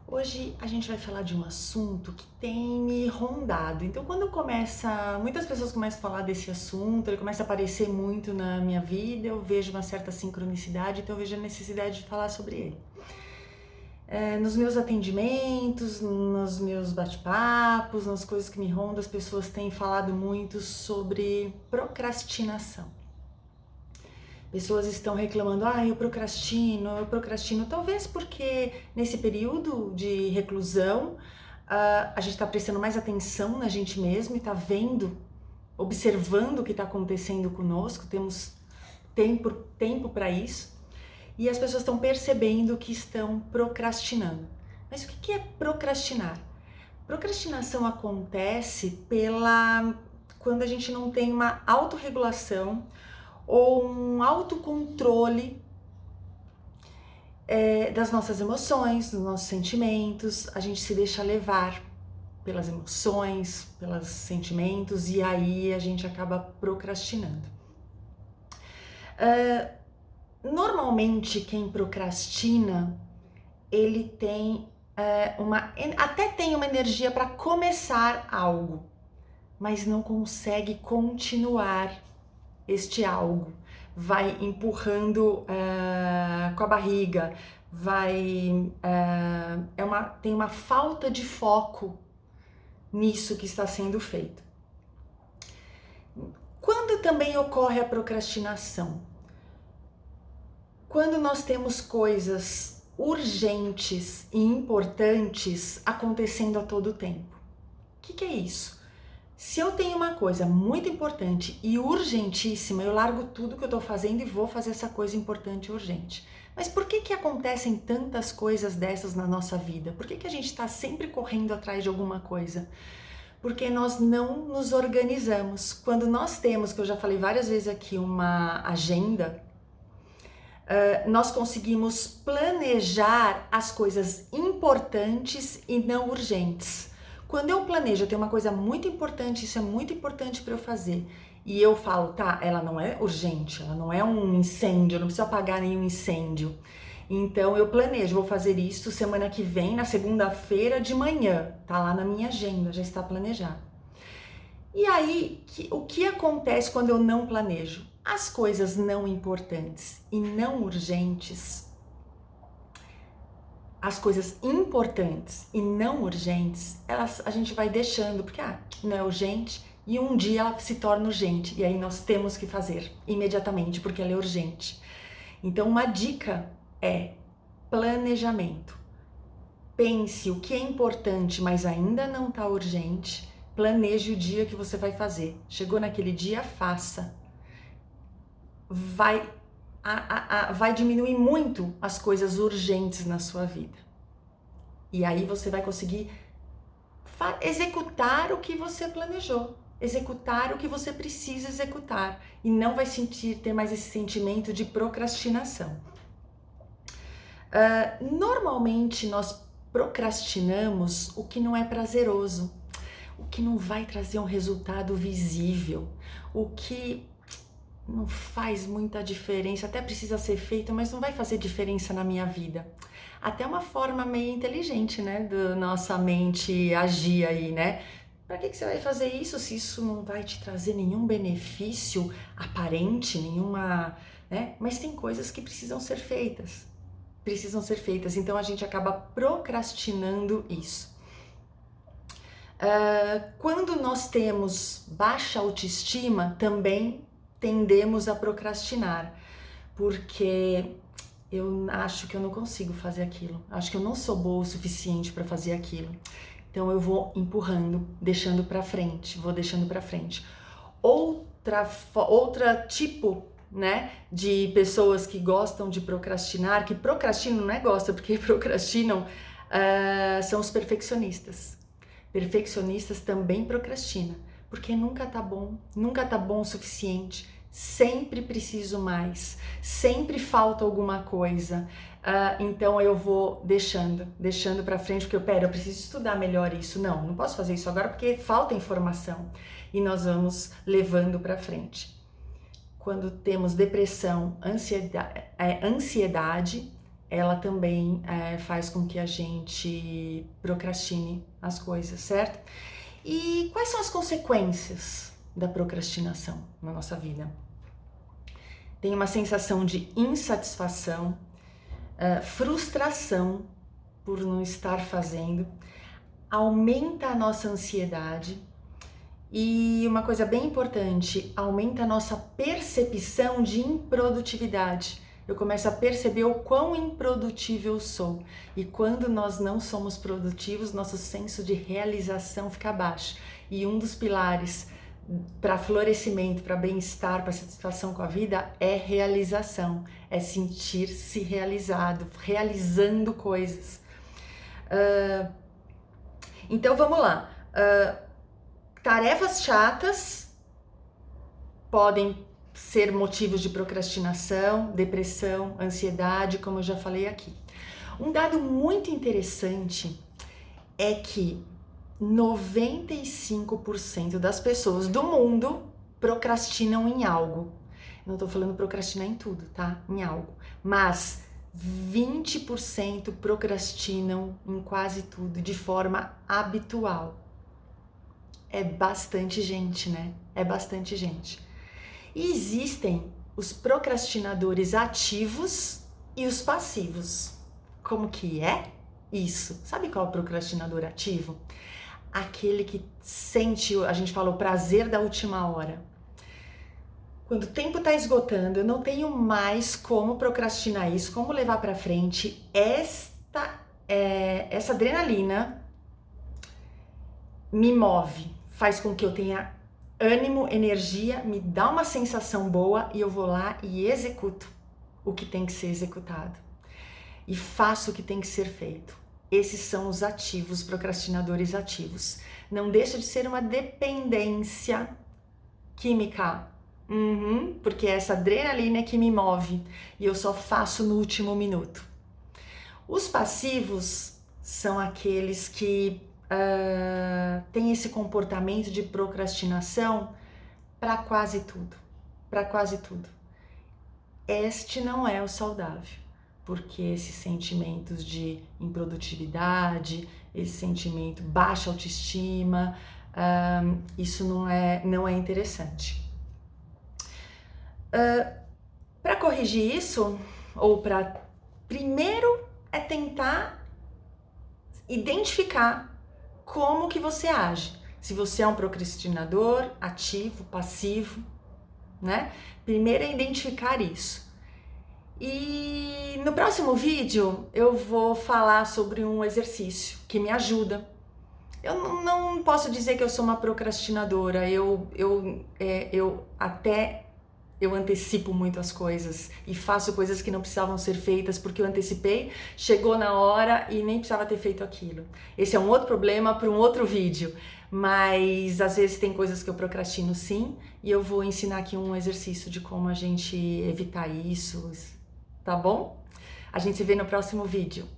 Hoje a gente vai falar de um assunto que tem me rondado. Então, muitas pessoas começam a falar desse assunto, ele começa a aparecer muito na minha vida, eu vejo uma certa sincronicidade, então eu vejo a necessidade de falar sobre ele. Nos meus atendimentos, nos meus bate-papos, nas coisas que me rondam, as pessoas têm falado muito sobre procrastinação. Pessoas estão reclamando, eu procrastino, talvez porque nesse período de reclusão a gente está prestando mais atenção na gente mesmo e está vendo, observando o que está acontecendo conosco, temos tempo para isso e as pessoas estão percebendo que estão procrastinando. Mas o que é procrastinar? Procrastinação acontece quando a gente não tem uma autorregulação ou um autocontrole das nossas emoções, dos nossos sentimentos. A gente se deixa levar pelas emoções, pelos sentimentos e aí a gente acaba procrastinando. Normalmente quem procrastina, ele tem até tem uma energia para começar algo, mas não consegue continuar este algo, vai empurrando com a barriga, tem uma falta de foco nisso que está sendo feito. Quando também ocorre a procrastinação? Quando nós temos coisas urgentes e importantes acontecendo a todo tempo. O que é isso? Se eu tenho uma coisa muito importante e urgentíssima, eu largo tudo que eu tô fazendo e vou fazer essa coisa importante e urgente. Mas por que acontecem tantas coisas dessas na nossa vida? Por que a gente está sempre correndo atrás de alguma coisa? Porque nós não nos organizamos. Quando nós temos, que eu já falei várias vezes aqui, uma agenda, nós conseguimos planejar as coisas importantes e não urgentes. Quando eu planejo, eu tenho uma coisa muito importante, isso é muito importante para eu fazer, e eu falo, tá, ela não é urgente, ela não é um incêndio, eu não preciso apagar nenhum incêndio. Então eu planejo, vou fazer isso semana que vem, na segunda-feira de manhã, tá lá na minha agenda, já está planejado. E aí, o que acontece quando eu não planejo? As coisas não importantes e não urgentes, as coisas importantes e não urgentes, a gente vai deixando, porque não é urgente, e um dia ela se torna urgente, e aí nós temos que fazer imediatamente, porque ela é urgente. Então uma dica é planejamento. Pense o que é importante, mas ainda não está urgente, planeje o dia que você vai fazer. Chegou naquele dia, faça. Vai diminuir muito as coisas urgentes na sua vida. E aí você vai conseguir executar o que você planejou, executar o que você precisa executar e não vai ter mais esse sentimento de procrastinação. Normalmente nós procrastinamos o que não é prazeroso, o que não vai trazer um resultado visível, o que não faz muita diferença, até precisa ser feito, mas não vai fazer diferença na minha vida. Até uma forma meio inteligente, né, da nossa mente agir aí, né? Para que você vai fazer isso se isso não vai te trazer nenhum benefício aparente, né? Mas tem coisas que precisam ser feitas. Então a gente acaba procrastinando isso. Quando nós temos baixa autoestima, também tendemos a procrastinar, porque eu acho que eu não consigo fazer aquilo, acho que eu não sou boa o suficiente para fazer aquilo, então eu vou empurrando, deixando para frente, Outra tipo, né, de pessoas que gostam de procrastinar, que procrastinam, não é gosta, porque procrastinam, são os perfeccionistas. Perfeccionistas também procrastinam, porque nunca tá bom o suficiente, sempre preciso mais, sempre falta alguma coisa, então eu vou deixando pra frente, porque eu preciso estudar melhor isso, não posso fazer isso agora porque falta informação, e nós vamos levando pra frente. Quando temos depressão, ansiedade, ela também faz com que a gente procrastine as coisas, certo? E quais são as consequências da procrastinação na nossa vida? Tem uma sensação de insatisfação, frustração por não estar fazendo, aumenta a nossa ansiedade e uma coisa bem importante, aumenta a nossa percepção de improdutividade. Eu começo a perceber o quão improdutível sou. E quando nós não somos produtivos, nosso senso de realização fica baixo. E um dos pilares para florescimento, para bem-estar, para satisfação com a vida é realização, é sentir-se realizado, realizando coisas. Então vamos lá. Tarefas chatas podem ser motivos de procrastinação, depressão, ansiedade, como eu já falei aqui. Um dado muito interessante é que 95% das pessoas do mundo procrastinam em algo. Não tô falando procrastinar em tudo, tá? Em algo. Mas 20% procrastinam em quase tudo de forma habitual. É bastante gente, né? É bastante gente. E existem os procrastinadores ativos e os passivos. Como que é isso? Sabe qual é o procrastinador ativo? Aquele que sente, a gente fala, o prazer da última hora. Quando o tempo está esgotando, eu não tenho mais como procrastinar isso, como levar para frente. Essa adrenalina me move, faz com que eu tenha ânimo, energia, me dá uma sensação boa e eu vou lá e executo o que tem que ser executado. E faço o que tem que ser feito. Esses são os ativos, procrastinadores ativos. Não deixa de ser uma dependência química. Porque essa adrenalina é que me move e eu só faço no último minuto. Os passivos são aqueles que têm esse comportamento de procrastinação para quase tudo. Para quase tudo. Este não é o saudável, porque esses sentimentos de improdutividade, esse sentimento baixa autoestima, isso não é interessante. Para corrigir isso, ou para primeiro é tentar identificar como que você age. Se você é um procrastinador, ativo, passivo, né? Primeiro é identificar isso. E no próximo vídeo eu vou falar sobre um exercício que me ajuda. Eu não posso dizer que eu sou uma procrastinadora, eu antecipo muito as coisas e faço coisas que não precisavam ser feitas porque eu antecipei, chegou na hora e nem precisava ter feito aquilo. Esse é um outro problema para um outro vídeo, mas às vezes tem coisas que eu procrastino sim e eu vou ensinar aqui um exercício de como a gente evitar isso, tá bom? A gente se vê no próximo vídeo.